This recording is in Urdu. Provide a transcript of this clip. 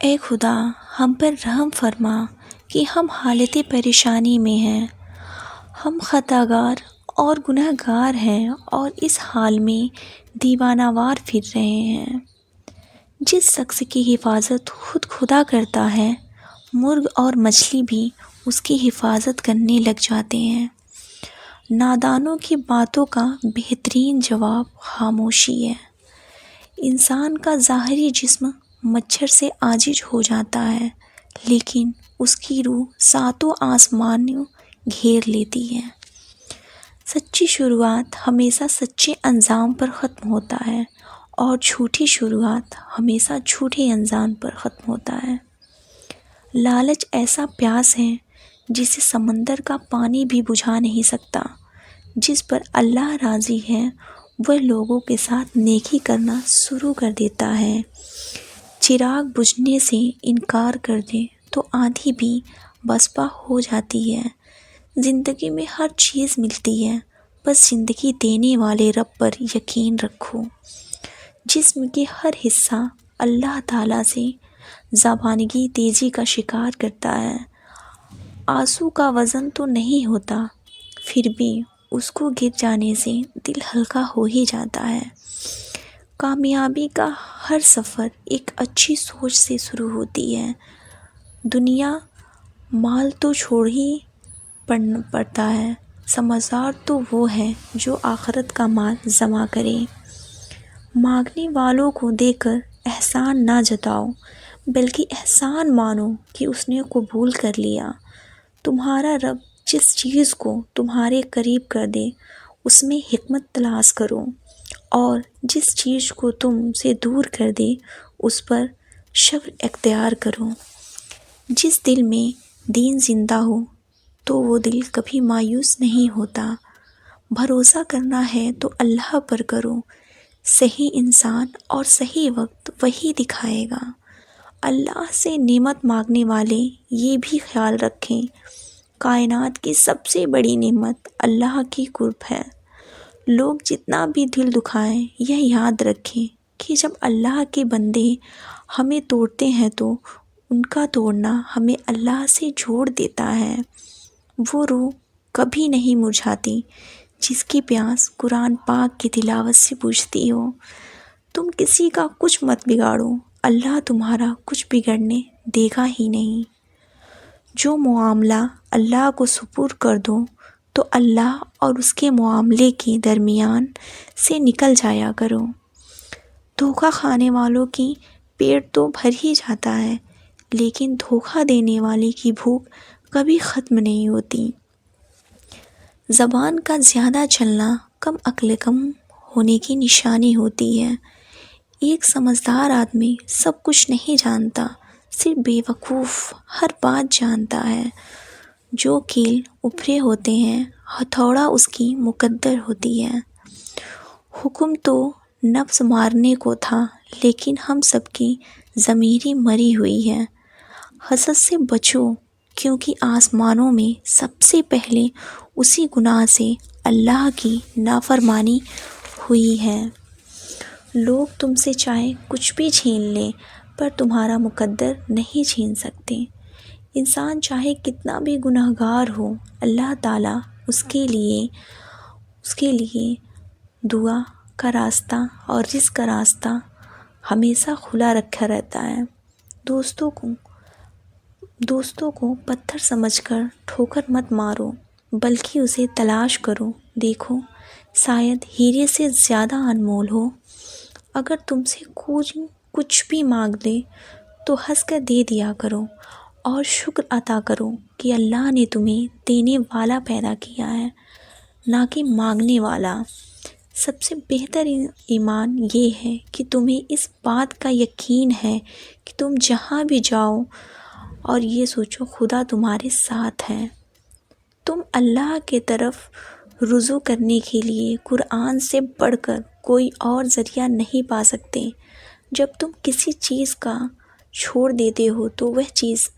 اے خدا ہم پر رحم فرما کہ ہم حالت پریشانی میں ہیں، ہم خطاگار اور گنہگار ہیں اور اس حال میں دیوانہ وار پھر رہے ہیں۔ جس شخص کی حفاظت خود خدا کرتا ہے، مرغ اور مچھلی بھی اس کی حفاظت کرنے لگ جاتے ہیں۔ نادانوں کی باتوں کا بہترین جواب خاموشی ہے۔ انسان کا ظاہری جسم مچھر سے عاجز ہو جاتا ہے، لیکن اس کی روح ساتوں آسمانوں گھیر لیتی ہے۔ سچی شروعات ہمیشہ سچے انجام پر ختم ہوتا ہے اور جھوٹی شروعات ہمیشہ جھوٹے انجام پر ختم ہوتا ہے۔ لالچ ایسا پیاس ہے جسے سمندر کا پانی بھی بجھا نہیں سکتا۔ جس پر اللہ راضی ہے وہ لوگوں کے ساتھ نیکی کرنا شروع کر دیتا ہے۔ چراغ بجھنے سے انکار کر دے تو آندھی بھی پسپا ہو جاتی ہے۔ زندگی میں ہر چیز ملتی ہے، بس زندگی دینے والے رب پر یقین رکھو۔ جسم کے ہر حصہ اللہ تعالیٰ سے زبانگی تیزی کا شکار کرتا ہے۔ آنسو کا وزن تو نہیں ہوتا، پھر بھی اس کو گر جانے سے دل ہلکا ہو ہی جاتا ہے۔ کامیابی کا ہر سفر ایک اچھی سوچ سے شروع ہوتی ہے۔ دنیا مال تو چھوڑ ہی پڑتا ہے، سمجھدار تو وہ ہے جو آخرت کا مال جمع کرے۔ مانگنے والوں کو دے کر احسان نہ جتاؤ، بلکہ احسان مانو کہ اس نے قبول کر لیا۔ تمہارا رب جس چیز کو تمہارے قریب کر دے اس میں حکمت تلاش کرو، اور جس چیز کو تم سے دور کر دے اس پر صبر اختیار کرو۔ جس دل میں دین زندہ ہو تو وہ دل کبھی مایوس نہیں ہوتا۔ بھروسہ کرنا ہے تو اللہ پر کرو، صحیح انسان اور صحیح وقت وہی دکھائے گا۔ اللہ سے نعمت مانگنے والے یہ بھی خیال رکھیں، کائنات کی سب سے بڑی نعمت اللہ کی قرب ہے۔ لوگ جتنا بھی دل دکھائیں، یہ یاد رکھیں کہ جب اللہ کے بندے ہمیں توڑتے ہیں تو ان کا توڑنا ہمیں اللہ سے جوڑ دیتا ہے۔ وہ روح کبھی نہیں مرجھاتی جس کی پیاس قرآن پاک کی تلاوت سے بجھتی ہو۔ تم کسی کا کچھ مت بگاڑو، اللہ تمہارا کچھ بگڑنے دے گا ہی نہیں۔ جو معاملہ اللہ کو سپرد کر دو تو اللہ اور اس کے معاملے کے درمیان سے نکل جایا کرو۔ دھوکہ کھانے والوں کی پیٹ تو بھر ہی جاتا ہے، لیکن دھوکہ دینے والے کی بھوک کبھی ختم نہیں ہوتی۔ زبان کا زیادہ چلنا کم عقل کم ہونے کی نشانی ہوتی ہے۔ ایک سمجھدار آدمی سب کچھ نہیں جانتا، صرف بے وقوف ہر بات جانتا ہے۔ جو کیل ابھرے ہوتے ہیں ہتھوڑا اس کی مقدر ہوتی ہے۔ حکم تو نفس مارنے کو تھا، لیکن ہم سب کی ضمیریں مری ہوئی ہے۔ حسد سے بچو، کیونکہ آسمانوں میں سب سے پہلے اسی گناہ سے اللہ کی نافرمانی ہوئی ہے۔ لوگ تم سے چاہے کچھ بھی چھین لیں پر تمہارا مقدر نہیں چھین سکتے۔ انسان چاہے کتنا بھی گنہگار ہو، اللہ تعالیٰ اس کے لیے دعا کا راستہ اور رزق کا راستہ ہمیشہ کھلا رکھا رہتا ہے۔ دوستوں کو پتھر سمجھ کر ٹھوکر مت مارو، بلکہ اسے تلاش کرو، دیکھو شاید ہیرے سے زیادہ انمول ہو۔ اگر تم سے کچھ بھی مانگ لے تو ہنس کر دے دیا کرو اور شکر ادا کرو کہ اللہ نے تمہیں دینے والا پیدا کیا ہے، نہ کہ مانگنے والا۔ سب سے بہتر ایمان یہ ہے کہ تمہیں اس بات کا یقین ہے کہ تم جہاں بھی جاؤ اور یہ سوچو خدا تمہارے ساتھ ہے۔ تم اللہ کی طرف رجوع کرنے کے لیے قرآن سے بڑھ کر کوئی اور ذریعہ نہیں پا سکتے۔ جب تم کسی چیز کا چھوڑ دیتے ہو تو وہ چیز